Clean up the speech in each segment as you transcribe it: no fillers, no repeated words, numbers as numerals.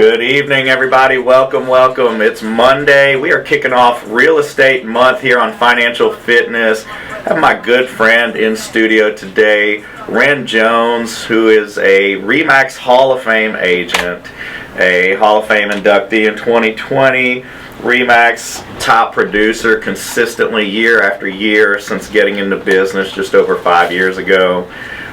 Good evening, everybody. Welcome, welcome. It's Monday. We are kicking off Real Estate Month here on Financial Fitness. I have my good friend in studio today, Ren Jones, who is a RE/MAX Hall of Fame agent, a Hall of Fame inductee in 2020, RE/MAX top producer consistently year after year since getting into business just over 5 years ago.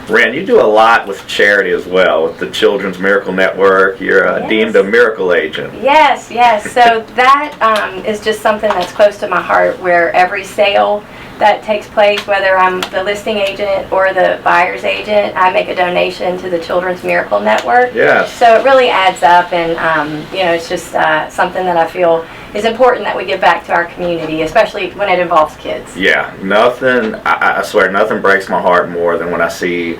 Ren, you do a lot with charity as well, with the Children's Miracle Network. You're deemed a miracle agent. Yes. So that is just something that's close to my heart, where every sale that takes place, whether I'm the listing agent or the buyer's agent, I make a donation to the Children's Miracle Network. Yes. So it really adds up, and it's just something that I feel is important that we give back to our community, especially when it involves kids. Yeah, nothing, I swear, nothing breaks my heart more than when I see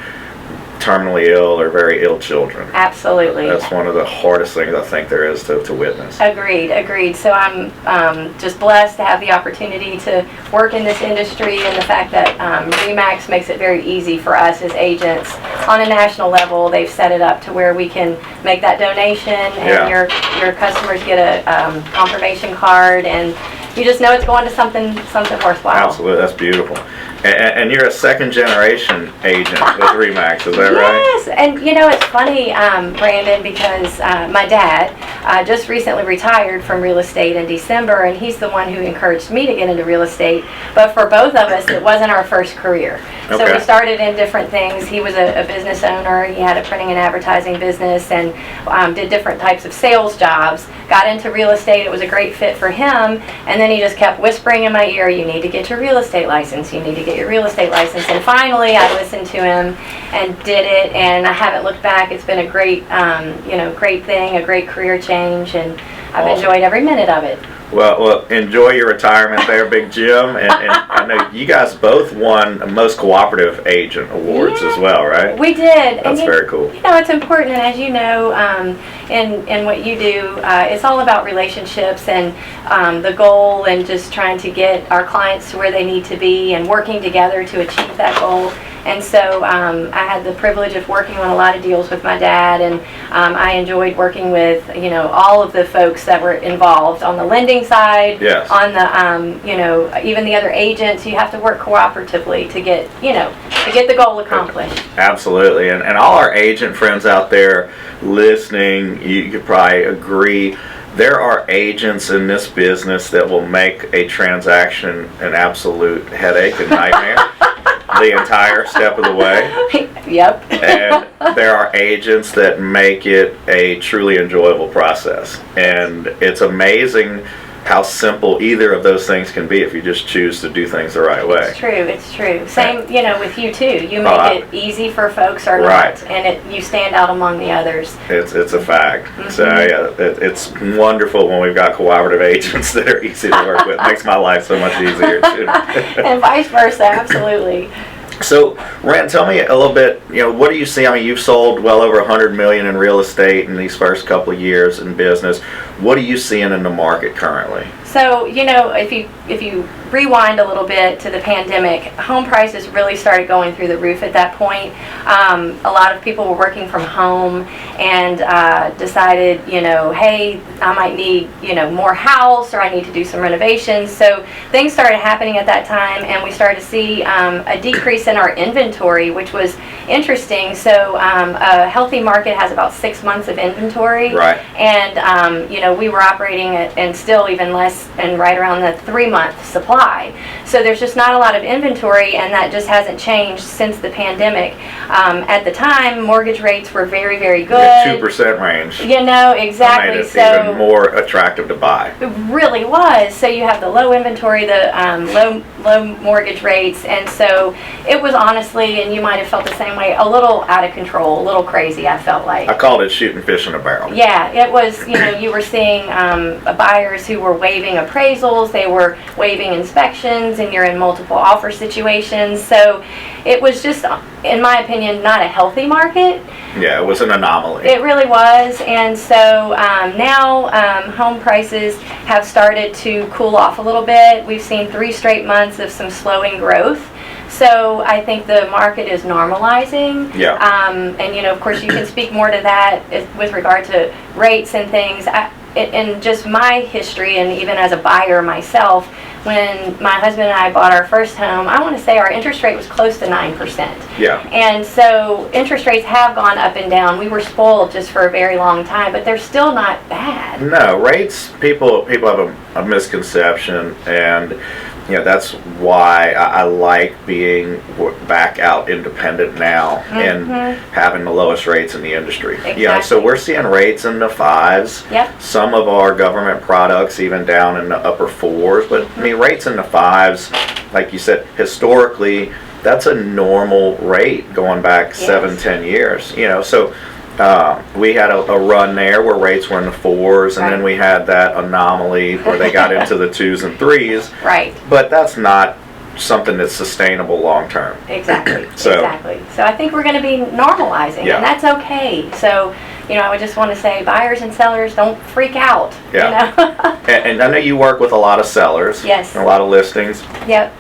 terminally ill or very ill children. Absolutely. That's one of the hardest things I think there is to witness. Agreed. So I'm just blessed to have the opportunity to work in this industry, and the fact that RE/MAX makes it very easy for us as agents on a national level. They've set it up to where we can make that donation, and your customers get a confirmation card, and you just know it's going to something worthwhile. Absolutely, that's beautiful. And you're a second generation agent with RE/MAX, is that right? Yes, and it's funny, Brandon, because my dad just recently retired from real estate in December, and he's the one who encouraged me to get into real estate. But for both of us, it wasn't our first career. Okay. So we started in different things. He was a business owner. He had a printing and advertising business, and did different types of sales jobs. Got into real estate. It was a great fit for him, and then he just kept whispering in my ear, "You need to get your real estate license. You need to get your real estate license." And finally, I listened to him and did it, and I haven't looked back. It's been a great, great thing, a great career change, and I've enjoyed every minute of it. Well, enjoy your retirement there, Big Jim. And I know you guys both won Most Cooperative Agent Awards as well, right? We did. That's very cool. It's important, and as you know, in what you do, it's all about relationships and the goal, and just trying to get our clients to where they need to be and working together to achieve that goal. And so I had the privilege of working on a lot of deals with my dad, and I enjoyed working with all of the folks that were involved on the lending side. Yes. On the even the other agents. You have to work cooperatively to get the goal accomplished. Absolutely, and all our agent friends out there listening, you could probably agree. There are agents in this business that will make a transaction an absolute headache and nightmare the entire step of the way. Yep. And there are agents that make it a truly enjoyable process. And it's amazing how simple either of those things can be if you just choose to do things the right way. It's true. Same, with you too. You make it easy for folks or right. not, and you stand out among the others. It's a fact. Mm-hmm. So it's wonderful when we've got cooperative agents that are easy to work with. It makes my life so much easier too. And vice versa, absolutely. So, Ren, tell me a little bit, what do you see? I mean, you've sold well over $100 million in real estate in these first couple of years in business. What are you seeing in the market currently? So, if you rewind a little bit to the pandemic, home prices really started going through the roof at that point. A lot of people were working from home and decided, hey, I might need, more house, or I need to do some renovations. So things started happening at that time, and we started to see a decrease in our inventory, which was interesting. So a healthy market has about 6 months of inventory. Right. And, we were operating at, and still even less, and right around the 3-month supply. So there's just not a lot of inventory, and that just hasn't changed since the pandemic. At the time, mortgage rates were very, very good. The 2% range. Exactly. Made it even more attractive to buy. It really was. So you have the low inventory, the low mortgage rates, and so it was honestly, and you might have felt the same way, a little out of control, a little crazy, I felt like. I called it shooting fish in a barrel. Yeah, it was, you were seeing buyers who were waiving waiving appraisals, they were waiving inspections, and you're in multiple offer situations. So it was just, in my opinion, not a healthy market. Yeah, it was an anomaly. It really was. And so now home prices have started to cool off a little bit. We've seen 3 straight months of some slowing growth. So I think the market is normalizing. Yeah. And, you know, of course, you can speak more to that with regard to rates and things. In just my history, and even as a buyer myself, when my husband and I bought our first home, I want to say our interest rate was close to 9%. Yeah. And so interest rates have gone up and down. We were spoiled just for a very long time, but they're still not bad. No, rates, people have a misconception, and you know, that's why I like being back out independent now and having the lowest rates in the industry. Exactly. You know, so we're seeing rates in the 5s. Yep. Some of our government products even down in the upper 4s, but I mean, rates in the 5s, like you said, historically, that's a normal rate going back 7-10 years. You know, so we had a run there where rates were in the 4s, and then we had that anomaly where they got into the 2s and 3s. Right. But that's not something that's sustainable long term. Exactly. So, exactly. So I think we're going to be normalizing, Yeah. and that's okay. So, you know, I would just want to say, buyers and sellers, don't freak out. Yeah. You know? and I know you work with a lot of sellers. Yes. And a lot of listings. Yep.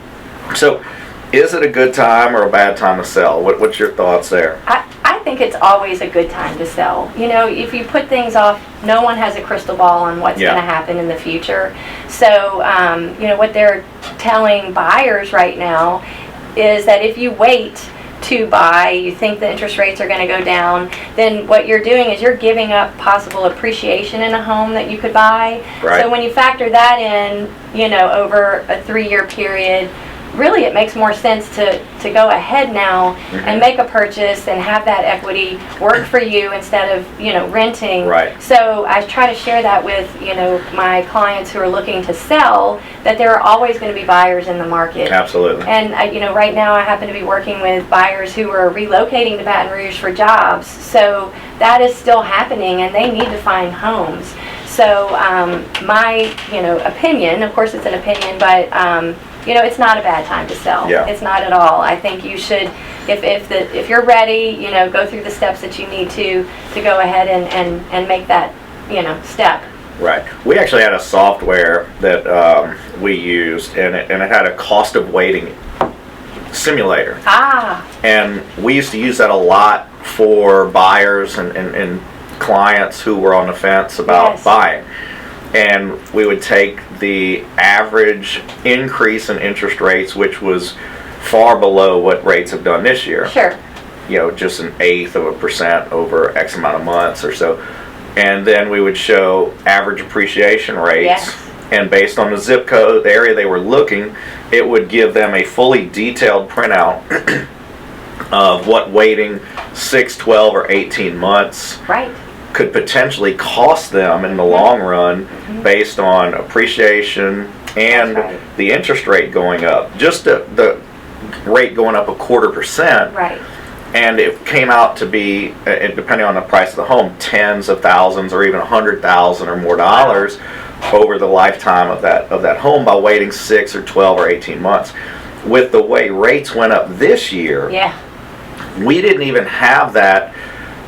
So, is it a good time or a bad time to sell? What's your thoughts there? I think it's always a good time to sell. You know, if you put things off, no one has a crystal ball on what's Yeah. going to happen in the future. So, you know, what they're telling buyers right now is that if you wait to buy, you think the interest rates are going to go down, then what you're doing is you're giving up possible appreciation in a home that you could buy. Right. So when you factor that in, you know, over a 3-year period, really it makes more sense to go ahead now and make a purchase and have that equity work for you instead of, you know, renting. Right. So I try to share that with, you know, my clients who are looking to sell, that there are always going to be buyers in the market. Absolutely. And, you know, right now I happen to be working with buyers who are relocating to Baton Rouge for jobs. So that is still happening, and they need to find homes. So my, you know, opinion, of course it's an opinion, but you know, it's not a bad time to sell. Yeah. It's not at all. I think you should, if you're ready, you know, go through the steps that you need to go ahead and make that, you know, step. Right. We actually had a software that we used, and it had a cost of waiting simulator. Ah. And we used to use that a lot for buyers and clients who were on the fence about Yes. buying. And we would take the average increase in interest rates, which was far below what rates have done this year. Sure. You know, just 1/8% over X amount of months or so. And then we would show average appreciation rates. Yes. And based on the zip code, the area they were looking, it would give them a fully detailed printout of what waiting 6, 12, or 18 months Right. could potentially cost them in the long run based on appreciation and That's right. the interest rate going up. Just the rate going up 1/4%. Right. And it came out to be, depending on the price of the home, tens of thousands or even $100,000 or more dollars over the lifetime of that home by waiting 6 or 12 or 18 months. With the way rates went up this year, Yeah. we didn't even have that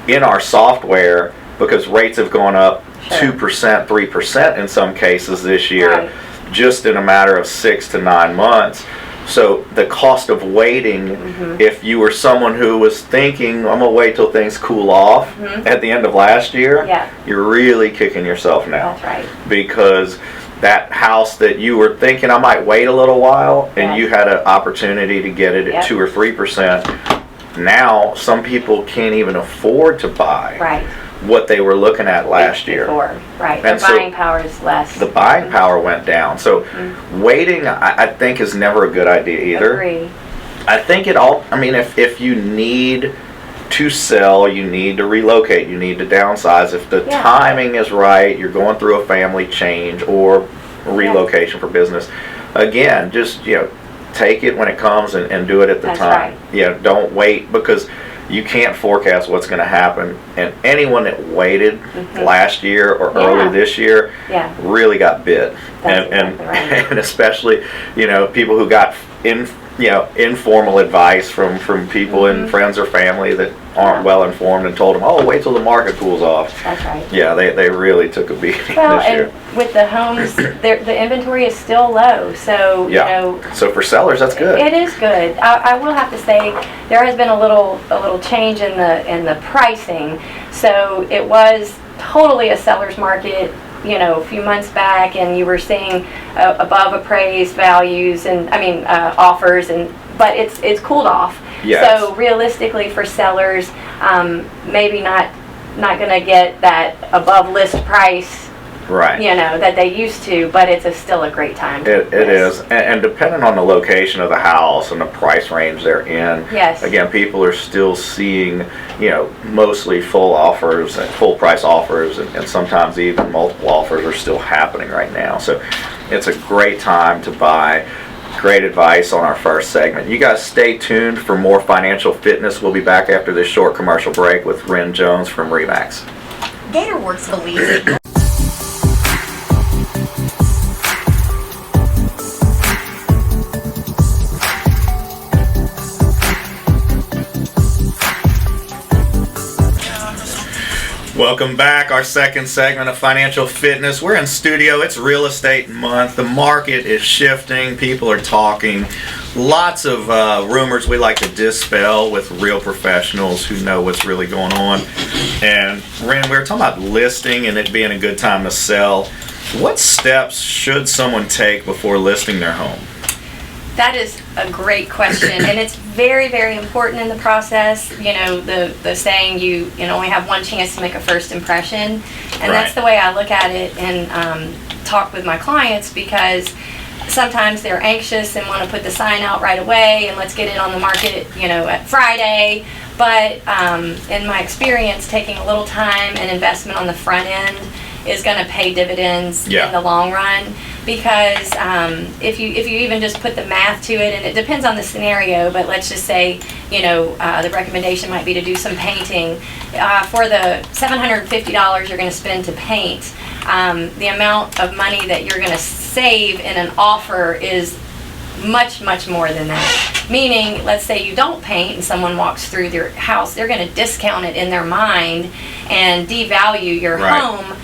in our software because rates have gone up Sure. 2%, 3% in some cases this year, Right. just in a matter of 6 to 9 months. So the cost of waiting, if you were someone who was thinking, I'm going to wait till things cool off at the end of last year, Yeah. you're really kicking yourself now. That's right. Because that house that you were thinking, I might wait a little while, and Yes. you had an opportunity to get it at Yep. 2 or 3%. Now, some people can't even afford to buy Right. what they were looking at last year. Before. Right. And the so buying power is less. The buying power went down. So waiting, I think, is never a good idea either. Agree. I think if you need to sell, you need to relocate, you need to downsize. If the Yeah. timing is right, you're going through a family change or relocation for business, again, just, take it when it comes and do it at the That's time. right. Don't wait, because you can't forecast what's going to happen. And anyone that waited Mhm. last year or Yeah. early this year Yeah. really got bit. That's and exactly right. and especially, people who got informal advice from people Mhm. and friends or family that aren't Yeah. well informed and told them, oh, wait till the market cools off. That's right. Yeah, they really took a beating Well, this year. and with the homes, the inventory is still low, so Yeah. So for sellers, that's good. it is good. I will have to say there has been a little change in the pricing. So it was totally a seller's market, a few months back, and you were seeing above appraised values and offers, but it's cooled off. Yes. So realistically, for sellers, maybe not going to get that above list price. Right. That they used to, but it's still a great time. It is, and depending on the location of the house and the price range they're in, Yes. again, people are still seeing, mostly full offers and full price offers, and sometimes even multiple offers are still happening right now. So it's a great time to buy. Great advice on our first segment. You guys stay tuned for more financial fitness. We'll be back after this short commercial break with Ren Jones from RE/MAX. GatorWorks believes that Welcome back. Our second segment of Financial Fitness. We're in studio. It's real estate month. The market is shifting. People are talking. Lots of rumors we like to dispel with real professionals who know what's really going on. And Ren, we were talking about listing and it being a good time to sell. What steps should someone take before listing their home? That is a great question, and it's very, very important in the process. The saying you only have one chance to make a first impression, and that's the way I look at it and talk with my clients, because sometimes they're anxious and want to put the sign out right away and let's get it on the market, at Friday. But in my experience, taking a little time and investment on the front end is going to pay dividends in the long run. Because if you even just put the math to it, and it depends on the scenario, but let's just say, the recommendation might be to do some painting. For the $750 you're going to spend to paint, the amount of money that you're going to save in an offer is much, much more than that. Meaning, let's say you don't paint and someone walks through your house, they're going to discount it in their mind and devalue your home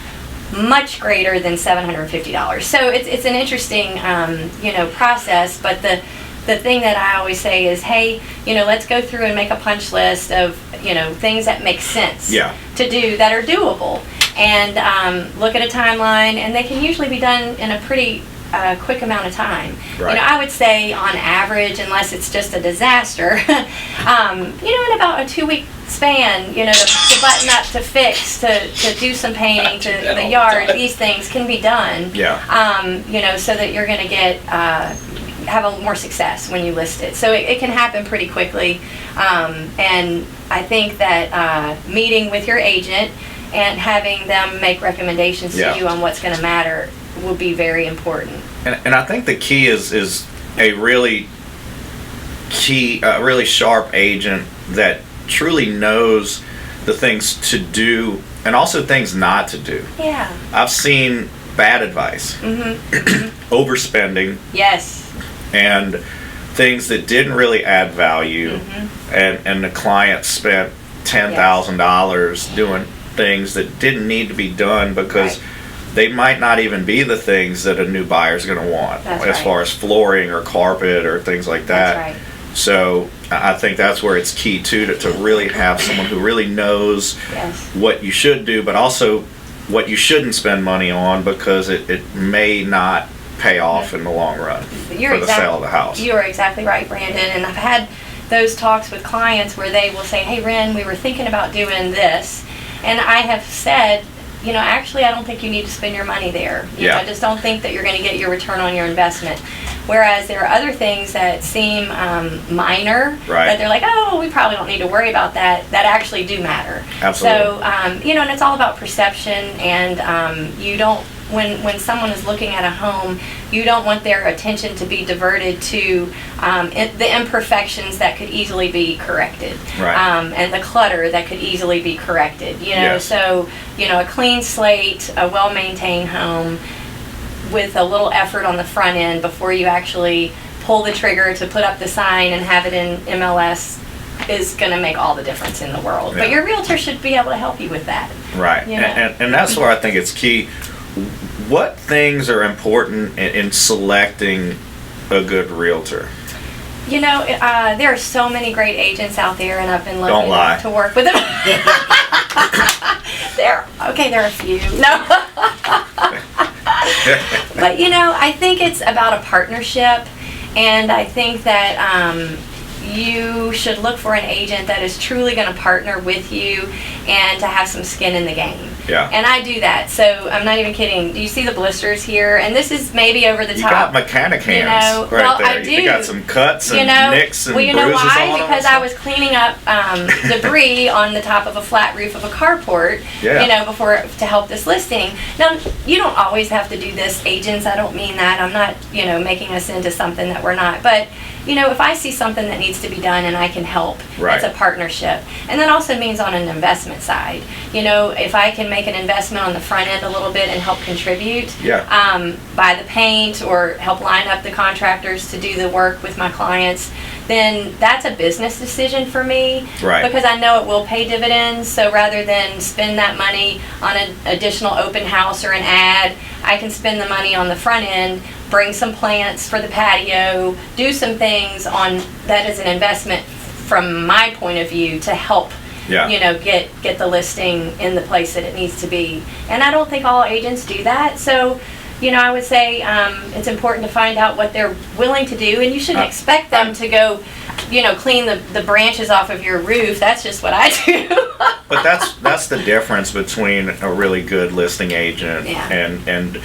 much greater than $750. So it's an interesting process, but the thing that I always say is, hey, let's go through and make a punch list of things that make sense to do, that are doable, and look at a timeline, and they can usually be done in a pretty quick amount of time. I would say on average, unless it's just a disaster, in about a 2-week span, to button up, to fix, to do some painting to the yard, these things can be done. So that you're going to have a more success when you list it. So it can happen pretty quickly, and I think that meeting with your agent and having them make recommendations to you on what's going to matter will be very important. And I think the key is a really sharp agent that truly knows the things to do and also things not to do. Yeah. I've seen bad advice, overspending, and things that didn't really add value, and the client spent $10,000 doing things that didn't need to be done because they might not even be the things that a new buyer is going to want, far as flooring or carpet or things like that. So I think that's where it's key too, to really have someone who really knows what you should do, but also what you shouldn't spend money on, because it may not pay off in the long run for the sale of the house. You are exactly right, Brandon. And I've had those talks with clients where they will say, hey, Ren, we were thinking about doing this. And I have said, actually, I don't think you need to spend your money there. I just don't think that you're going to get your return on your investment. Whereas there are other things that seem minor, that they're like, oh, we probably don't need to worry about that actually do matter. Absolutely. So, and it's all about perception, and you don't when someone is looking at a home, you don't want their attention to be diverted to the imperfections that could easily be corrected, Right. and the clutter that could easily be corrected. Yes. So a clean slate, a well-maintained home with a little effort on the front end before you actually pull the trigger to put up the sign and have it in MLS is going to make all the difference in the world. Yeah. But your realtor should be able to help you with that. Right. You know. And that's where I think it's key. What things are important in selecting a good realtor? There are so many great agents out there, and I've been lucky Don't lie. to work with them. There are a few. No. But I think it's about a partnership, and I think that you should look for an agent that is truly going to partner with you and to have some skin in the game. Yeah. And I do that, so I'm not even kidding. Do you see the blisters here? And this is maybe over the You top. got mechanic hands right well, there. I do. You got some cuts and nicks and well, bruises why? on them. Because I was cleaning up debris on the top of a flat roof of a carport, Yeah. before to help this listing. Now, you don't always have to do this, agents. I don't mean that. I'm not, making us into something that we're not. But, if I see something that needs to be done and I can help, Right. it's a partnership. And that also means on an investment side. If I can make an investment on the front end a little bit and help contribute, buy the paint or help line up the contractors to do the work with my clients, then that's a business decision for me. Right. Because I know it will pay dividends. So rather than spend that money on an additional open house or an ad, I can spend the money on the front end, bring some plants for the patio, do some things on that as an investment from my point of view to help get the listing in the place that it needs to be. And I don't think all agents do that. So, I would say it's important to find out what they're willing to do, and you shouldn't expect them to go, clean the branches off of your roof. That's just what I do. But that's the difference between a really good listing agent and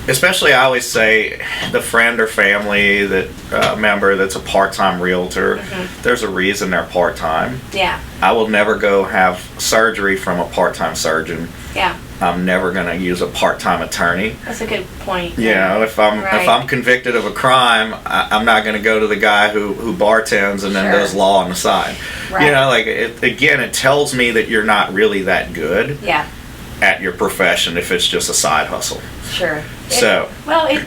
especially I always say the friend or family member that's a part-time realtor. Mm-hmm. There's a reason they're part-time. Yeah. I will never go have surgery from a part-time surgeon. Yeah. I'm never going to use a part-time attorney. That's a good point. If I'm convicted of a crime, I'm not going to go to the guy who bartends and then Sure. does law on the side. Right. It tells me that you're not really that good Yeah. at your profession if it's just a side hustle. Sure.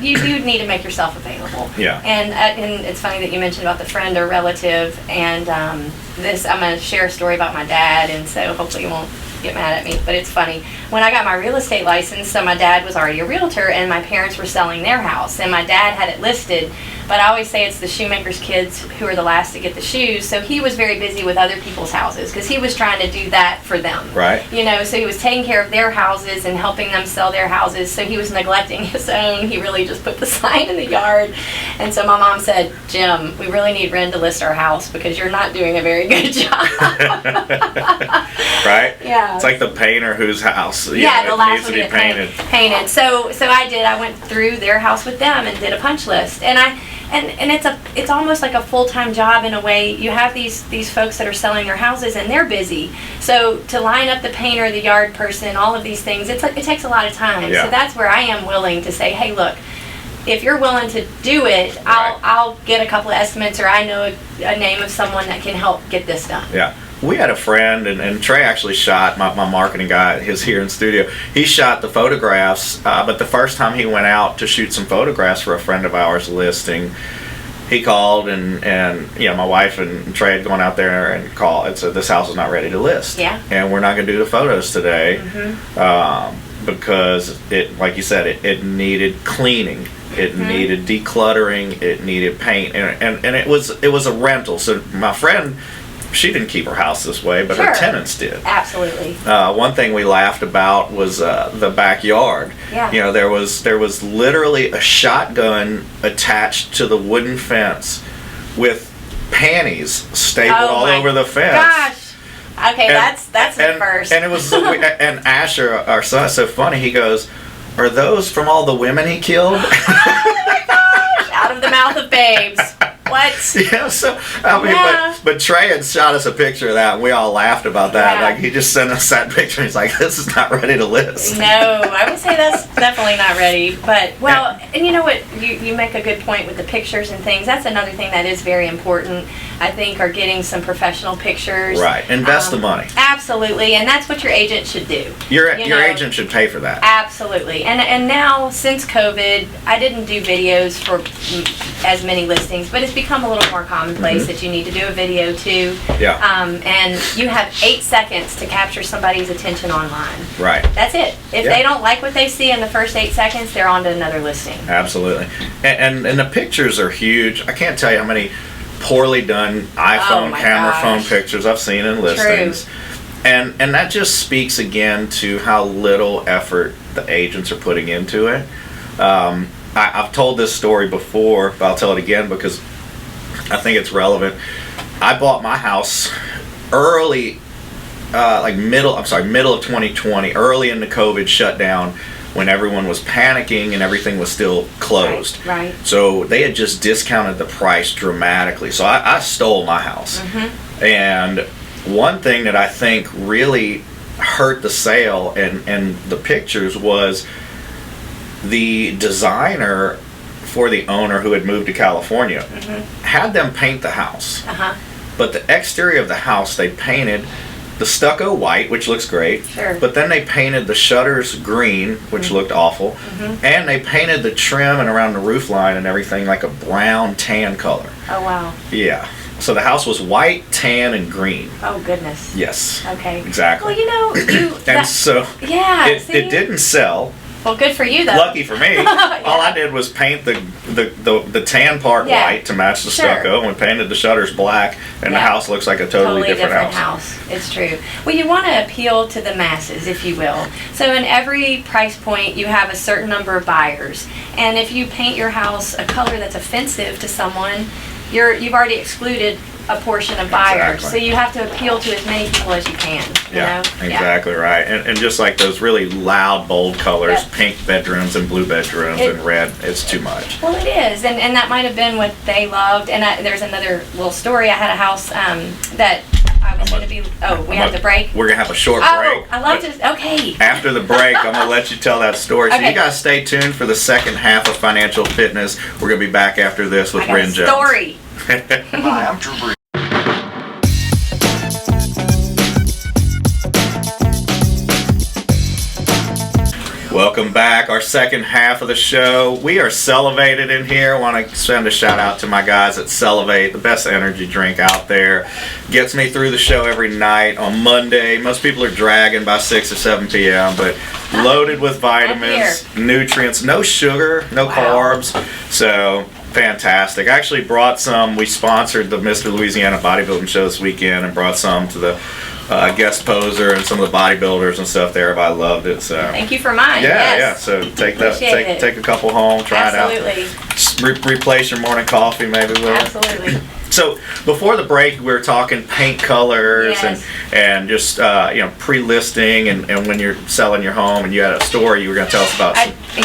You do need to make yourself available. Yeah. And it's funny that you mentioned about the friend or relative. And I'm going to share a story about my dad, and so hopefully you won't get mad at me, but it's funny. When I got my real estate license, so my dad was already a realtor, and my parents were selling their house, and my dad had it listed. But I always say it's the shoemaker's kids who are the last to get the shoes. So he was very busy with other people's houses because he was trying to do that for them. Right. So he was taking care of their houses and helping them sell their houses. So he was neglecting his own. He really just put the sign in the yard. And so my mom said, "Jim, we really need Ren to list our house because you're not doing a very good job." Right? Yeah. It's like the painter whose house The it last needs to one be to get painted. So I did. I went through their house with them and did a punch list. And it's almost like a full-time job in a way. You have these folks that are selling their houses and they're busy. So to line up the painter, the yard person, all of these things, it takes a lot of time. Yeah. So that's where I am willing to say, hey, look, if you're willing to do it, I'll get a couple of estimates, or I know a name of someone that can help get this done. Yeah. We had a friend, and Trey actually shot, my marketing guy is here in studio. He shot the photographs, but the first time he went out to shoot some photographs for a friend of ours listing, he called and my wife and Trey had gone out there and called and said, "This house is not ready to list. Yeah. And we're not going to do the photos today." Mm-hmm. Because it, like you said, it needed cleaning. It needed decluttering. It needed paint, and it was a rental. So my friend, she didn't keep her house this way, but her Sure. tenants did. Absolutely. One thing we laughed about was the backyard. Yeah. There was literally a shotgun attached to the wooden fence with panties stapled all my over the fence. Gosh. Okay, And- that's the and, first. And it was and Asher, our son, so funny. He goes, "Are those from all the women he killed?" Out of the mouth of babes. What? Yeah, so I mean, Yeah. but Trey had shot us a picture of that, and we all laughed about that. Yeah. Like he just sent us that picture. And he's like, "This is not ready to list." No, I would say that's definitely not ready. But, well, and you know what? You make a good point with the pictures and things. That's another thing that is very important, I think, are getting some professional pictures. Right. Invest the money. Absolutely. And that's what your agent should do. Your You know, agent should pay for that. Absolutely. And now, since COVID, I didn't do videos for as many listings, but it's become a little more commonplace that you need to do a video too. Yeah. And you have 8 seconds to capture somebody's attention online. Right. That's it. If Yeah. they don't like what they see in the first 8 seconds, they're on to another listing. Absolutely. And the pictures are huge. I can't tell you how many poorly done iPhone my camera gosh. phone pictures I've seen in listings. And that just speaks again to how little effort the agents are putting into it. I've told this story before, but I'll tell it again because I think it's relevant. I bought my house early, middle of 2020, early in the COVID shutdown, when everyone was panicking and everything was still closed. Right. So they had just discounted the price dramatically. So I stole my house. And one thing that I think really hurt the sale and the pictures was the designer for the owner, who had moved to California, had them paint the house. But the exterior of the house, they painted the stucco white, which looks great. Sure. But then they painted the shutters green, which looked awful. And they painted the trim and around the roof line and everything like a brown tan color. Oh, wow. Yeah. So the house was white, tan, and green. Oh, goodness. Yes. Okay. Exactly. Well, you know, And so yeah. it see? didn't sell. Well, good for you, though. Lucky for me. All I did was paint the tan part Yeah. white to match the Sure. stucco, and we painted the shutters black, and the Yeah. house looks like a totally different house. It's true. Well, you want to appeal to the masses, if you will. So in every price point, you have a certain number of buyers, and if you paint your house a color that's offensive to someone, you've already excluded a portion of buyers. Exactly. So you have to appeal to as many people as you can. You Yeah, know? exactly right. And just like those really loud, bold colors, Yeah. pink bedrooms and blue bedrooms It- and red, it's too much. Well, it is, and that might have been what they loved. And there's another little story. I had a house that I was going to be. Oh, we have to break. We're going to have a short Oh, break. I love but to. Okay. After the break, I'm going to let you tell that story. So Okay. you guys stay tuned for the second half of Financial Fitness. We're going to be back after this with I got Ren a Jones. story. Hi, I'm Drew Brees. Welcome back. Our second half of the show. We are Celevated in here. I want to send a shout out to my guys at Celevate, the best energy drink out there. Gets me through the show every night on Monday. Most people are dragging by 6 or 7 p.m., but loaded with vitamins, nutrients, no sugar, no carbs. So fantastic. I actually brought some. We sponsored the Mr. Louisiana Bodybuilding Show this weekend and brought some to the guest poser and some of the bodybuilders and stuff there. Everybody loved it. So Thank you for mine. yeah, yes. So take that, Appreciate it. take a couple home, try Absolutely. it out. Just replace your morning coffee maybe with it. Absolutely. So before the break, we were talking paint colors Yes. and just pre-listing and when you're selling your home and you had a story you were going to tell us about.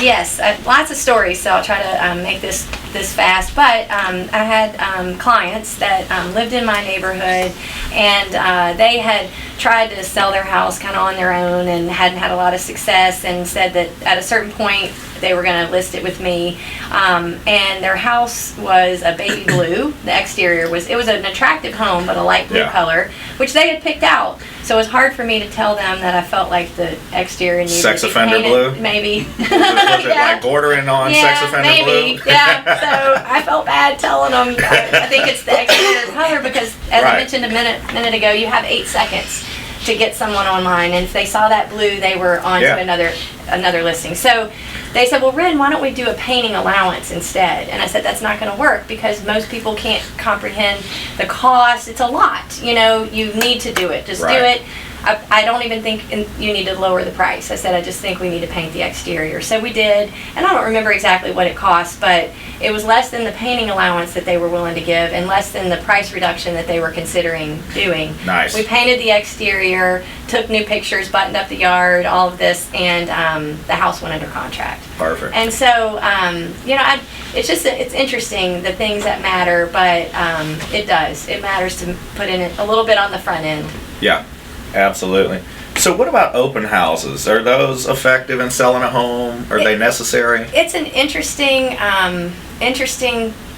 Yes, lots of stories, so I'll try to make this fast. But I had clients that lived in my neighborhood, and they had tried to sell their house kind of on their own and hadn't had a lot of success, and said that at a certain point they were going to list it with me. And their house was a baby blue. The exterior was an attractive home, but a light blue Yeah. color, which they had picked out. So it was hard for me to tell them that I felt like the exterior needed Sex to be offender painted, blue? maybe. Was it like bordering on sex offender maybe. blue? Yeah, so I felt bad telling them. I think it's the exterior color because, as Right. I mentioned a minute ago, you have 8 seconds to get someone online, and if they saw that blue, they were on Yeah. to another listing. So they said, well, Ren, why don't we do a painting allowance instead? And I said, that's not going to work because most people can't comprehend the cost. It's a lot. You need to do it. Just do Right. it. I don't even think you need to lower the price. I said, I just think we need to paint the exterior. So we did, and I don't remember exactly what it cost, but it was less than the painting allowance that they were willing to give and less than the price reduction that they were considering doing. Nice. We painted the exterior, took new pictures, buttoned up the yard, all of this, and the house went under contract. Perfect. And so, it's interesting, the things that matter, but it does. It matters to put in a little bit on the front end. Yeah, absolutely. So what about open houses? Are those effective in selling a home? Are they necessary? It's an interesting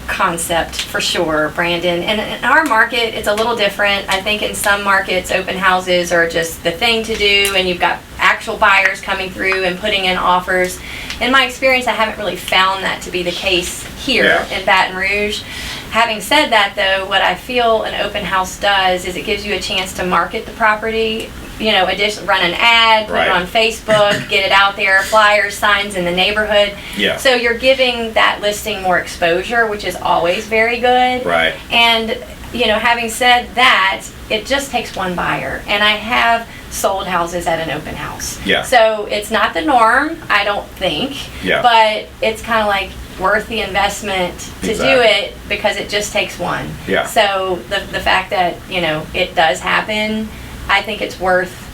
concept for sure, Brandon. And in our market, it's a little different. I think in some markets, open houses are just the thing to do, and you've got actual buyers coming through and putting in offers. In my experience, I haven't really found that to be the case here in Baton Rouge. Having said that, though, what I feel an open house does is it gives you a chance to market the property. Run an ad, put it on Facebook, get it out there, flyers, signs in the neighborhood. Yeah. So you're giving that listing more exposure, which is always very good. Right. And, having said that, it just takes one buyer. And I have sold houses at an open house. Yeah. So it's not the norm, I don't think. Yeah. But it's kind of like worth the investment to do it because it just takes one. Yeah. So the fact that, it does happen, I think it's worth,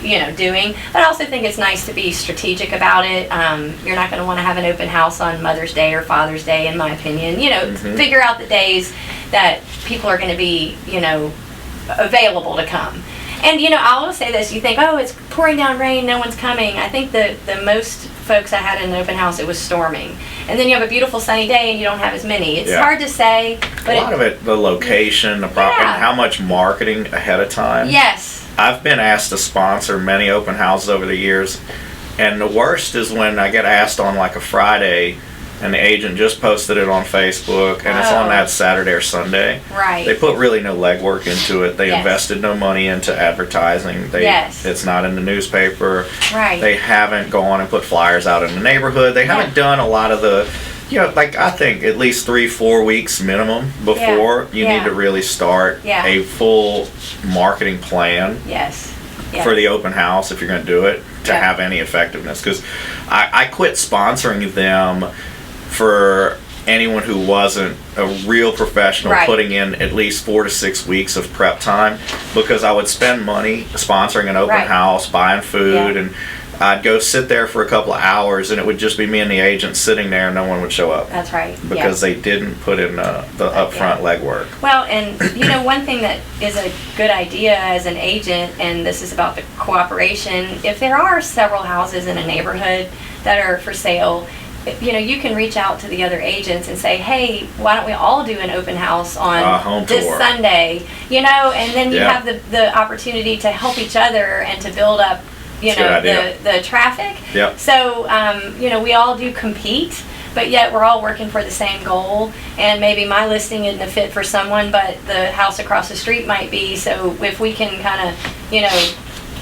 doing. But I also think it's nice to be strategic about it. You're not going to want to have an open house on Mother's Day or Father's Day, in my opinion. Figure out the days that people are going to be, available to come. And, I'll say this. You think, oh, it's pouring down rain, no one's coming. I think the most folks I had in an open house, it was storming. And then you have a beautiful sunny day and you don't have as many. It's hard to say. But a lot of it, the location, the property, and how much marketing ahead of time. Yes. I've been asked to sponsor many open houses over the years, and the worst is when I get asked on like a Friday and the agent just posted it on Facebook and it's on that Saturday or Sunday. Right. They put really no legwork into it. They invested no money into advertising. It's not in the newspaper. Right. They haven't gone and put flyers out in the neighborhood. They haven't done a lot of the, I think at least 3-4 weeks minimum before you need to really start a full marketing plan. Yes. For the open house, if you're going to do it, to have any effectiveness. Because I quit sponsoring them for anyone who wasn't a real professional putting in at least 4 to 6 weeks of prep time, because I would spend money sponsoring an open house, buying food, and I'd go sit there for a couple of hours and it would just be me and the agent sitting there and no one would show up. That's right. Because they didn't put in the upfront legwork. Well, and one thing that is a good idea as an agent, and this is about the cooperation, if there are several houses in a neighborhood that are for sale, you can reach out to the other agents and say, hey, why don't we all do an open house on this Sunday, and then you have the opportunity to help each other and to build up the traffic. Yep. So, we all do compete, but yet we're all working for the same goal. And maybe my listing isn't a fit for someone, but the house across the street might be. So if we can kind of,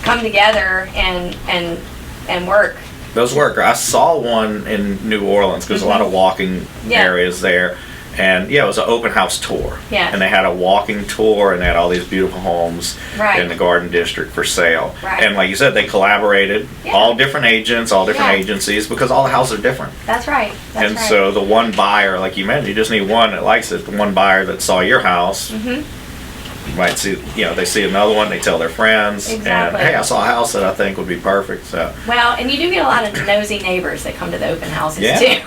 come together and work. Those work. I saw one in New Orleans because a lot of walking areas there. And it was an open house tour. Yeah. And they had a walking tour and they had all these beautiful homes in the Garden District for sale. Right. And like you said, they collaborated, all different agents, all different agencies, because all the houses are different. That's right. So the one buyer, like you mentioned, you just need one that likes it. The one buyer that saw your house, you might see, they see another one, they tell their friends, and hey, I saw a house that I think would be perfect. So. Well, and you do get a lot of nosy neighbors that come to the open houses too.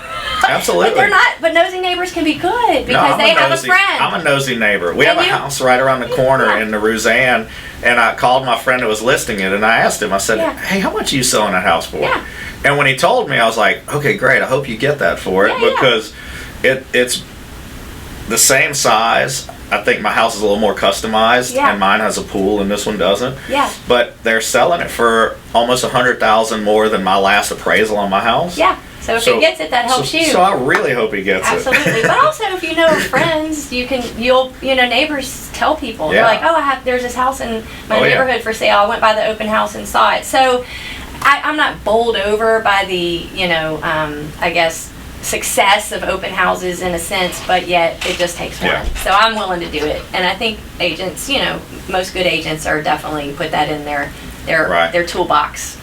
Absolutely. But nosy neighbors can be good because they have a friend. I'm a nosy neighbor. We have a house right around the corner in the Roseanne, and I called my friend who was listing it, and I asked him, I said, hey, how much are you selling that house for? Yeah. And when he told me, I was like, okay, great, I hope you get that for it, because it's the same size. I think my house is a little more customized, and mine has a pool, and this one doesn't. Yeah. But they're selling it for almost $100,000 more than my last appraisal on my house. Yeah. So if he gets it, that helps you. So I really hope he gets it. Absolutely. But also, if you know friends, neighbors tell people. They're like, there's this house in my neighborhood for sale. I went by the open house and saw it. So I'm not bowled over by the, I guess, success of open houses in a sense, but yet it just takes one. Yeah. So I'm willing to do it, and I think agents, most good agents are definitely put that in Right. their toolbox.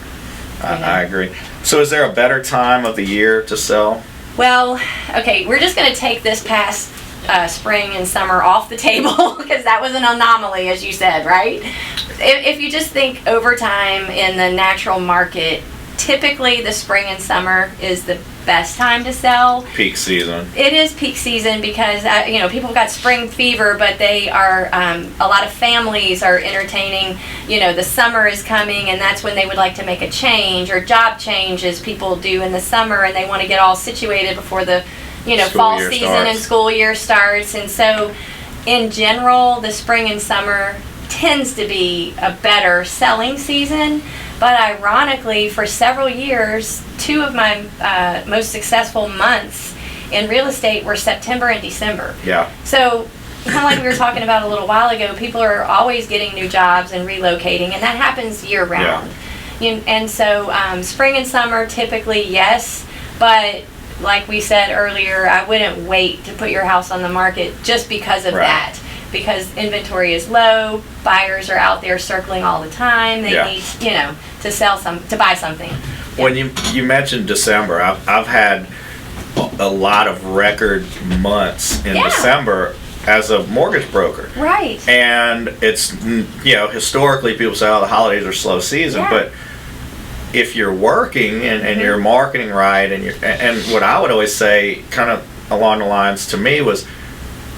I agree. So is there a better time of the year to sell? Well, okay, we're just going to take this past spring and summer off the table because that was an anomaly, as you said, right? If you just think over time in the natural market, typically the spring and summer is the best time to sell. Peak season. It is peak season because people have got spring fever, but they are a lot of families are entertaining. The summer is coming, and that's when they would like to make a change or job change, as people do in the summer, and they want to get all situated before the School fall year season starts. and school year starts. And so, in general, the spring and summer tends to be a better selling season. But ironically, for several years, two of my most successful months in real estate were September and December. Yeah. So, kind of like we were talking about a little while ago, people are always getting new jobs and relocating, and that happens year round. And so, spring and summer, typically, yes, but like we said earlier, I wouldn't wait to put your house on the market just because of Right. that. Because inventory is low, buyers are out there circling all the time. They Yeah. need, to buy something. When you mentioned December, I've had a lot of record months in Yeah. December as a mortgage broker. Right. And it's, historically people say, oh, the holidays are slow season, Yeah. but if you're working and you're marketing right, and what I would always say, kind of along the lines to me, was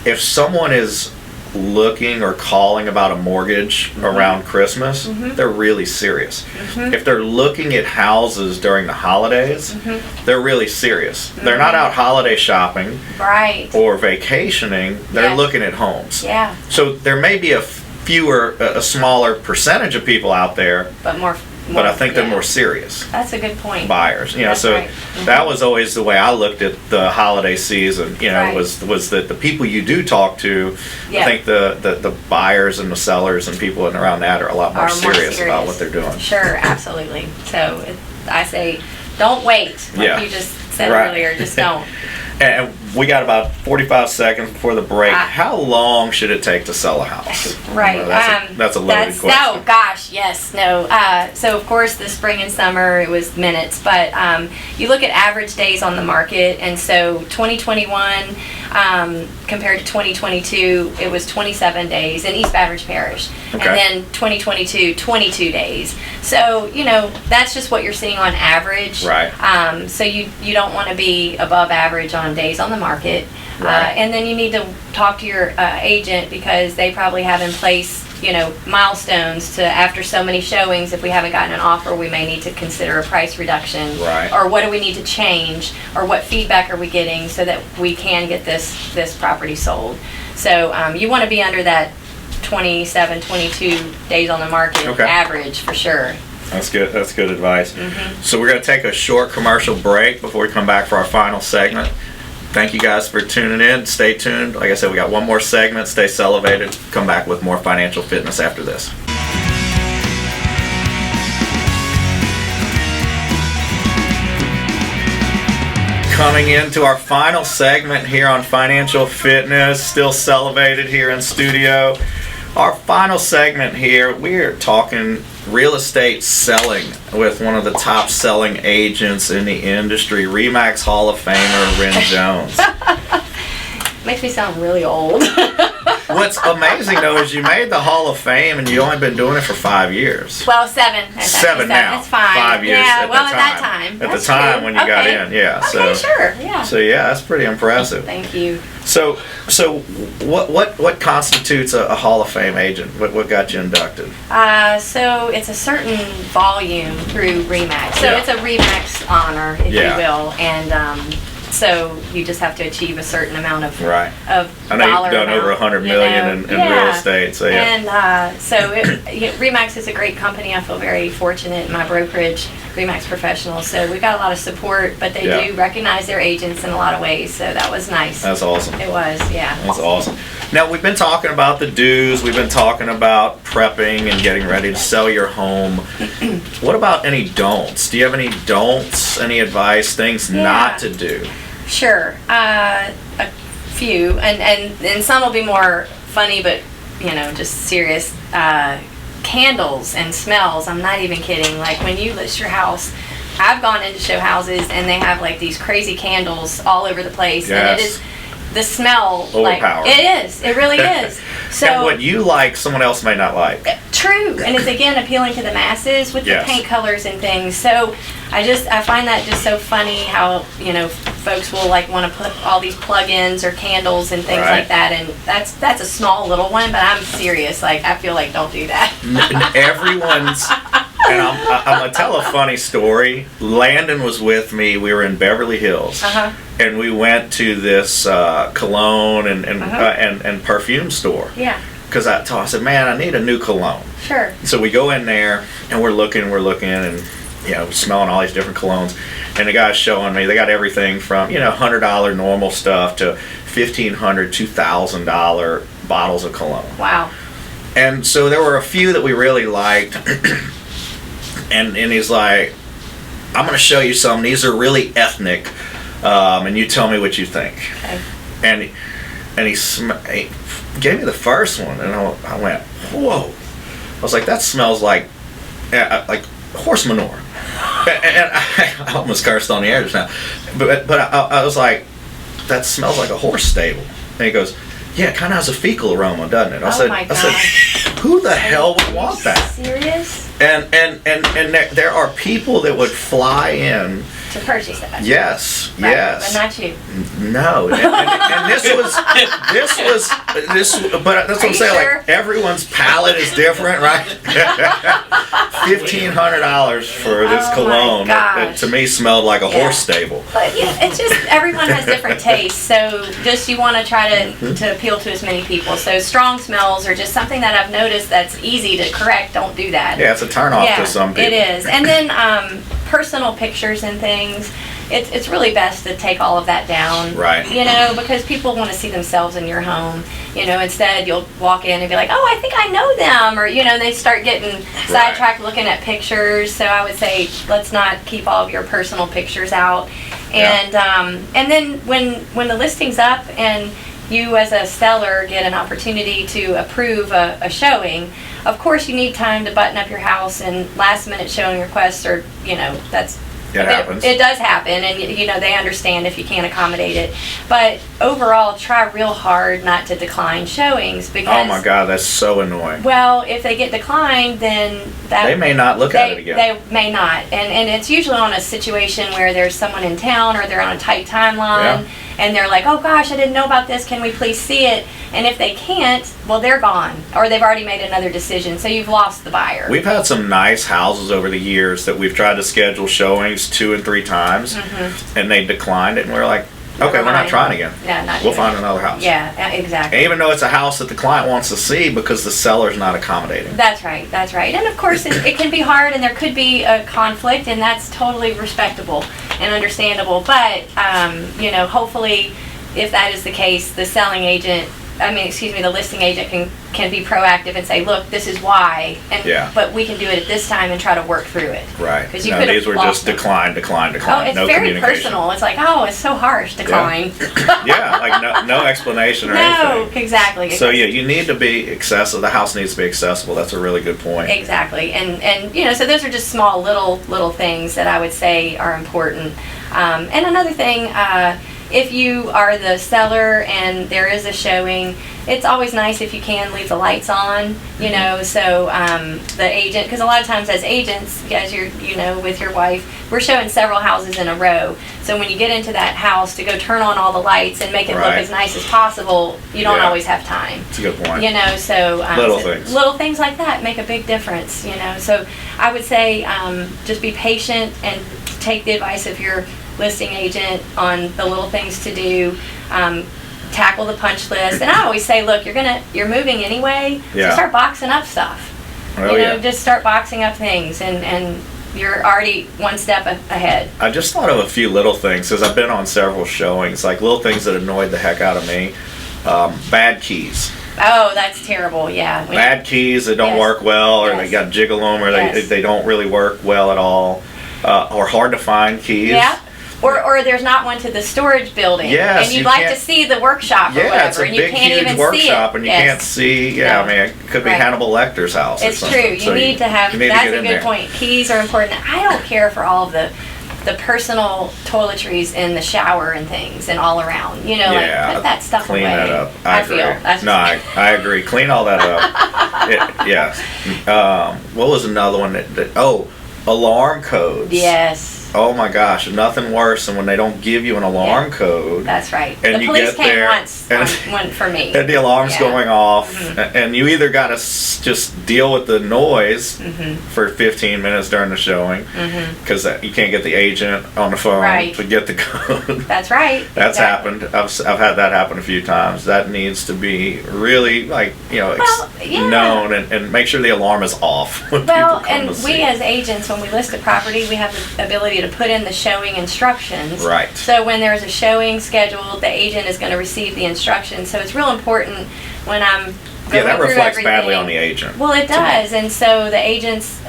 if someone is looking or calling about a mortgage around Christmas, they're really serious. If they're looking at houses during the holidays, they're really serious. They're not out holiday shopping Right. or vacationing, they're Yeah. looking at homes. Yeah. So there may be a smaller percentage of people out there, But more. but I think they're yeah. more serious That's a good point. buyers. That's So right. that was always the way I looked at the holiday season. Right. Was that the people you do talk to, Yeah. I think the buyers and the sellers and people around that are a lot more Are more serious about what they're doing. Sure, absolutely. So I say, don't wait. Like Yeah. you just said Right. earlier, just don't. And we got about 45 seconds before the break. Ah. How long should it take to sell a house? Right. Well, that's a loaded question. No, gosh, yes, no. So of course, the spring and summer it was minutes, but you look at average days on the market, and so 2021 compared to 2022, it was 27 days in East Bainbridge Parish, Okay. and then 2022, 22 days. So that's just what you're seeing on average. Right. So you don't want to be above average on days on the market. Right. And then you need to talk to your agent because they probably have in place, milestones to after so many showings. If we haven't gotten an offer, we may need to consider a price reduction. Right. Or what do we need to change? Or what feedback are we getting so that we can get this property sold? So you want to be under that 27, 22 days on the market Okay. average for sure. That's good. That's good advice. Mm-hmm. So we're going to take a short commercial break before we come back for our final segment. Thank you guys for tuning in. Stay tuned. Like I said, we got one more segment. Stay elevated. Come back with more financial fitness after this. Coming into our final segment here on Financial Fitness, still elevated here in studio. Our final segment here, we're talking real estate selling with one of the top selling agents in the industry, RE/MAX Hall of Famer Ren Jones. Makes me sound really old. What's amazing though is you made the Hall of Fame and you only been doing it for 5 years. Well, 7. Seven now. That's fine. 5 years Yeah, at well, the at that time. time. At the That's time true. when you got Okay. in, yeah. Okay, sure. Yeah. So yeah, that's pretty impressive. Thank you. So what constitutes a Hall of Fame agent? What got you inducted? So it's a certain volume through RE/MAX. So Yeah. it's a RE/MAX honor, if Yeah. you will, and so you just have to achieve a certain amount of Right. of I know dollar you've done amount, over 100 you million know. in Yeah. real estate, so yeah. And so RE/MAX is a great company. I feel very fortunate in my brokerage, RE/MAX Professionals. So we got a lot of support, but they Yeah. do recognize their agents in a lot of ways. So that was nice. That's awesome. It was, yeah. That's awesome. Now, we've been talking about the do's, we've been talking about prepping and getting ready to sell your home. What about any don'ts? Do you have any don'ts, any advice, things not to do? Sure. A few, and some will be more funny, but just serious. Candles and smells. I'm not even kidding. Like when you list your house, I've gone in to show houses and they have like these crazy candles all over the place, and it is the smell. Overpowering. Like it is. It really is. So and what you like, someone else may not like. True, and it's again appealing to the masses with the paint colors and things. So I find that just so funny how folks will like want to put all these plug-ins or candles and things like that, and that's a small little one, but I'm serious. Like I feel like don't do that. Everyone's. And I'm gonna tell a funny story. Landon was with me. We were in Beverly Hills, and we went to this cologne and perfume store. Yeah. Because I said, man, I need a new cologne. Sure. So we go in there and we're looking, and smelling all these different colognes. And the guy's showing me they got everything from $100 normal stuff to $1,500, $2,000 bottles of cologne. Wow. And so there were a few that we really liked. And he's like, I'm going to show you some. These are really ethnic, and you tell me what you think. Okay. And he gave me the first one, and I went, whoa. I was like, that smells like horse manure. And I almost cursed on the air just now. But I was like, that smells like a horse stable. And he goes, yeah, it kind of has a fecal aroma, doesn't it? I said, who the hell would want that? Serious? And there are people that would fly in to purchase that. Yes, right, yes. But not you. No, and this was, but that's what I'm saying. Sure? Like everyone's palate is different, right? $1,500 for this cologne. It to me smelled like a horse stable. But it's just everyone has different tastes. So just you want to try to appeal to as many people. So strong smells are just something that I've noticed that's easy to correct. Don't do that. Yeah, it's a turn off to some people. It is. And then personal pictures and things. It's really best to take all of that down. Right. Because people want to see themselves in your home. Instead you'll walk in and be like, oh, I think I know them. Or, they start getting sidetracked looking at pictures. So I would say let's not keep all of your personal pictures out. And and then when the listing's up and you as a seller get an opportunity to approve a showing, of course you need time to button up your house, and last minute showing requests are, that's It happens. It does happen, and they understand if you can't accommodate it. But overall, try real hard not to decline showings because. Oh my God, that's so annoying. Well, if they get declined, then they may not look at it again. They may not, and it's usually on a situation where there's someone in town or they're on a tight timeline, and they're like, oh gosh, I didn't know about this. Can we please see it? And if they can't, well, they're gone, or they've already made another decision. So you've lost the buyer. We've had some nice houses over the years that we've tried to schedule showings 2 and 3 times, and they declined it, and we're like, okay, we're not trying again. Yeah, we'll find another house. Yeah, exactly. And even though it's a house that the client wants to see because the seller's not accommodating. That's right. And of course, it can be hard, and there could be a conflict, and that's totally respectable and understandable. But hopefully, if that is the case, the the listing agent can be proactive and say, look, this is why, but we can do it at this time and try to work through it. Right. Because these were just decline. Oh, it's no very personal. It's like, oh, it's so harsh, decline. Yeah, like no explanation or anything. No, exactly. So you need to be accessible. The house needs to be accessible. That's a really good point. Exactly. And so those are just small little things that I would say are important. And another thing, if you are the seller and there is a showing, it's always nice if you can leave the lights on, so the agent, because a lot of times as agents, as you're, with your wife, we're showing several houses in a row. So when you get into that house to go turn on all the lights and make it look as nice as possible, you don't always have time. That's a good point. So little things like that make a big difference, So I would say just be patient and take the advice of your listing agent on the little things to do. Tackle the punch list, and I always say, look, you're moving anyway, so start boxing up stuff. Just start boxing up things, and you're already one step ahead. I just thought of a few little things because I've been on several showings, like little things that annoyed the heck out of me. Bad keys. Oh, that's terrible. Yeah. Bad keys that don't work well, or they got jiggle them, or they don't really work well at all, or hard to find keys. Yeah. Or there's not one to the storage building. Yes, and you'd you like to can't- see the workshop or Yeah, whatever, it's a and you big, can't huge even workshop, see it. and you Yes. can't see. Yeah, No. I mean, it could be Right. Hannibal Lecter's house. or It's something. true. You So need to have. you need to That's get a in good there. point. Keys are important. I don't care for all of the personal toiletries in the shower and things and all around. You know, Yeah, like put that stuff clean away. that up. I agree. feel. That's No, I agree. Clean all that up. Yes. What was another one that alarm codes. Yes. Oh my gosh, nothing worse than when they don't give you an alarm code. That's right. And the you police get came there, once and- one for me. And the alarm's Yeah. going off, Mhm. and you either got to just deal with the noise Mhm. for 15 minutes during the showing, Mhm. because you can't get the agent on the phone Right. to get the code. That's right. That's Exactly. happened. I've had that happen a few times. That needs to be really, like, Well, yeah. known, and make sure the alarm is off when Well, people come and to see. we as agents, when we list a property, we have the ability to put in the showing instructions. Right. So when there's a showing scheduled, the agent is going to receive the instructions. So it's real important when I'm Yeah, going that through reflects everything. badly on the agent. Well, it does, and so the agents,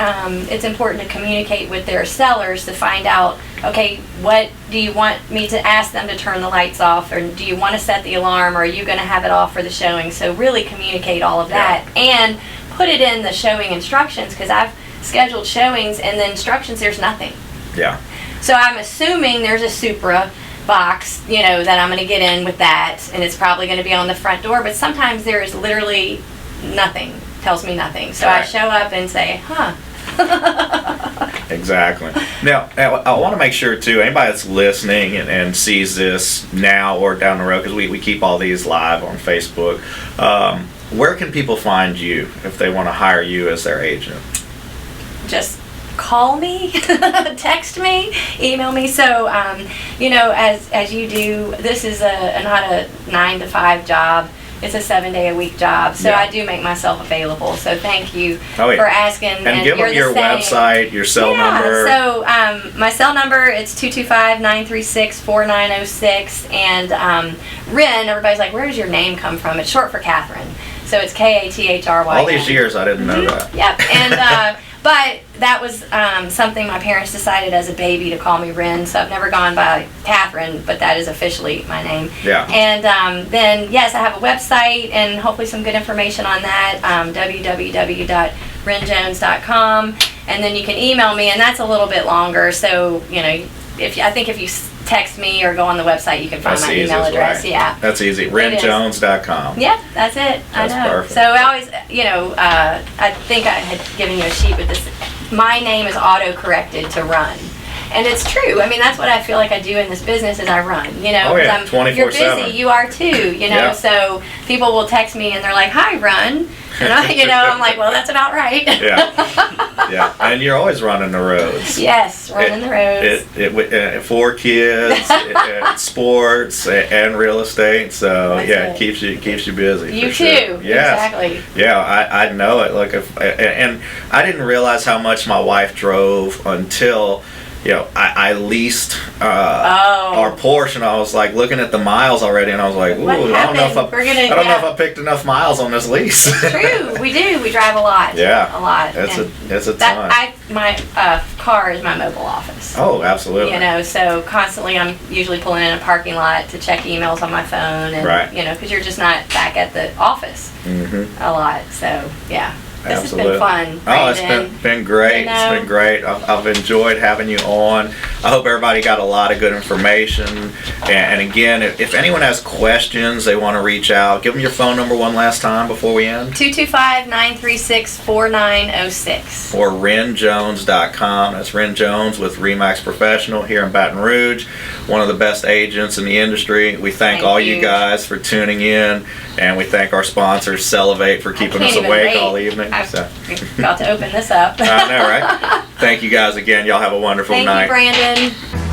it's important to communicate with their sellers to find out, okay, what do you want me to ask them to turn the lights off, or do you want to set the alarm, or are you going to have it off for the showing? So really communicate all of that, and put it in the showing instructions, because I've scheduled showings, and the instructions, there's nothing. Yeah. So I'm assuming there's a Supra box, that I'm going to get in with that, and it's probably going to be on the front door, but sometimes there is literally nothing, tells me nothing. So I Right. show up and say, huh. Exactly. Now, I want to make sure too, anybody that's listening and sees this now or down the road, because we keep all these live on Facebook, where can people find you if they want to hire you as their agent? Just call me, text me, email me. So, as you do, this is not a 9 to 5 job. It's a 7-day-a-week job. So Yeah. I do make myself available. So thank you Oh, yeah. for asking. And give you're them the your same. website, your cell number. So my cell number, it's 225-936-4906. And Ren, everybody's like, where does your name come from? It's short for Catherine. So it's Kathryn. All these years, I didn't know that. Yep. And but that was something my parents decided as a baby to call me Ren. So I've never gone by Catherine, but that is officially my name. Yeah. And then yes, I have a website and hopefully some good information on that. www.renjones.com, and then you can email me, and that's a little bit longer. So if you text me or go on the website, you can find That's my the email easiest address. way. Yeah. That's easy. is. RenJones.com. Yep, that's it. That's I know. perfect. So I always, I think I had given you a sheet with this. My name is auto-corrected to Run. And it's true. I mean, that's what I feel like I do in this business is I run, Oh, yeah, 'cause you're 24/7. busy, you are too, Yeah. So people will text me and they're like, "Hi, Run." And I'm like, "Well, that's about right." Yeah. Yeah. And you're always running the roads. Yes, running the roads. For kids, sports, and real estate. So That's yeah, it. it keeps you busy. You for sure. too. Yes. Exactly. Yeah, I know it. Like and I didn't realize how much my wife drove until I leased our Porsche, and I was like looking at the miles already, and I was like, ooh, What I don't know if happened? We're gonna- I don't know yeah. if I picked enough miles on this lease. It's true. We do. We drive a lot. Yeah. A lot. It's And a ton. my car is my mobile office. Oh, absolutely. So constantly I'm usually pulling in a parking lot to check emails on my phone, and Right. because you're just not back at the office Mm-hmm. a lot. So yeah, this Absolutely. has been fun. Oh, it's Brandon. been great. You It's know. been great. I've enjoyed having you on. I hope everybody got a lot of good information. And again, if anyone has questions, they want to reach out, give them your phone number one last time before we end. 225-936-4906. Or RenJones.com. That's Ren Jones with Remax Professional here in Baton Rouge, one of the best agents in the industry. We thank all you you. guys for tuning in, and we thank our sponsors, Salivate, for keeping us can't even awake wait. all evening. I'm So. about to open this up. I know, right? Thank you guys again. Y'all have a wonderful Thank night. you, Brandon.